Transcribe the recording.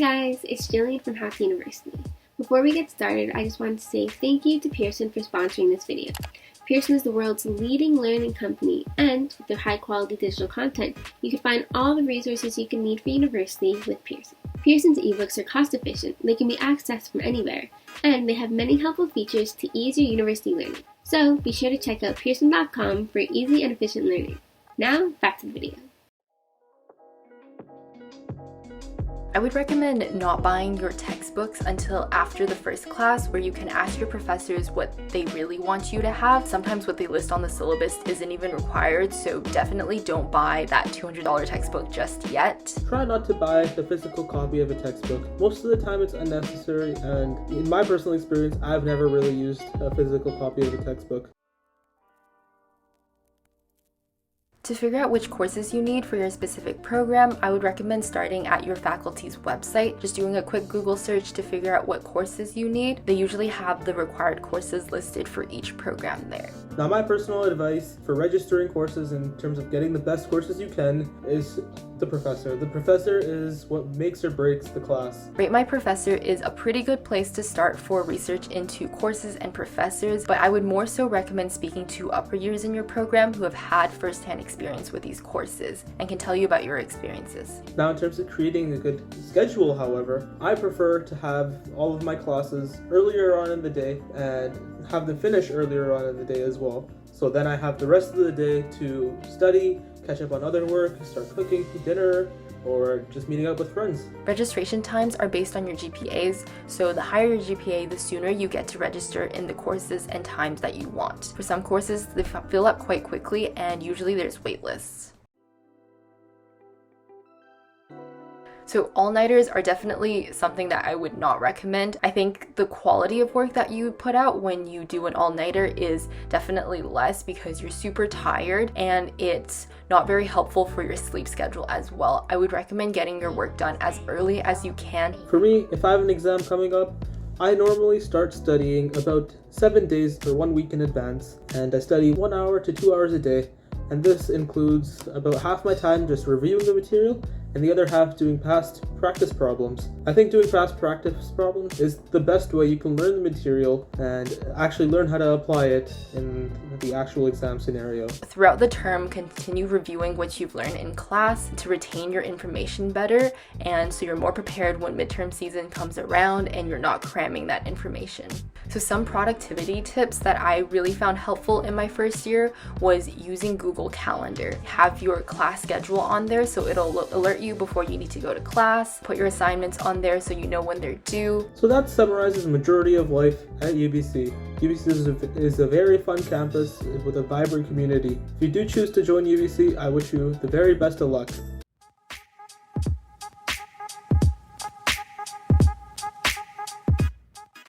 guys, it's Jillian from Happy University. Before we get started, I just wanted to say thank you to Pearson for sponsoring this video. Pearson is the world's leading learning company, and with their high-quality digital content, you can find all the resources you can need for university with Pearson. Pearson's ebooks are cost-efficient, they can be accessed from anywhere, and they have many helpful features to ease your university learning. So be sure to check out pearson.com for easy and efficient learning. Now, back to the video. I would recommend not buying your textbooks until after the first class, where you can ask your professors what they really want you to have. Sometimes what they list on the syllabus isn't even required, so definitely don't buy that $200 textbook just yet. Try not to buy the physical copy of a textbook. Most of the time it's unnecessary, and in my personal experience, I've never really used a physical copy of a textbook. To figure out which courses you need for your specific program, I would recommend starting at your faculty's website, just doing a quick Google search to figure out what courses you need. They usually have the required courses listed for each program there. Now, my personal advice for registering courses in terms of getting the best courses you can is the professor. The professor is what makes or breaks the class. Rate My Professor is a pretty good place to start for research into courses and professors, but I would more so recommend speaking to upper years in your program who have had first-hand experience with these courses and can tell you about your experiences. Now, in terms of creating a good schedule, however, I prefer to have all of my classes earlier on in the day and have them finish earlier on in the day as well. So then I have the rest of the day to study, catch up on other work, start cooking dinner, or just meeting up with friends. Registration times are based on your GPAs, so the higher your GPA, the sooner you get to register in the courses and times that you want. For some courses, they fill up quite quickly, and usually there's wait lists. So all-nighters are definitely something that I would not recommend. I think the quality of work that you put out when you do an all-nighter is definitely less because you're super tired, and it's not very helpful for your sleep schedule as well. I would recommend getting your work done as early as you can. For me, if I have an exam coming up, I normally start studying about 7 days or 1 week in advance, and I study 1 hour to 2 hours a day, and this includes about half my time just reviewing the material and the other half doing past practice problems. I think doing past practice problems is the best way you can learn the material and actually learn how to apply it in the actual exam scenario. Throughout the term, continue reviewing what you've learned in class to retain your information better, and so you're more prepared when midterm season comes around and you're not cramming that information. So some productivity tips that I really found helpful in my first year was using Google Calendar. Have your class schedule on there so it'll alert you before you need to go to class. Put your assignments on there so you know when they're due. So that summarizes the majority of life at UBC. UBC is a very fun campus with a vibrant community. If you do choose to join UBC, I wish you the very best of luck.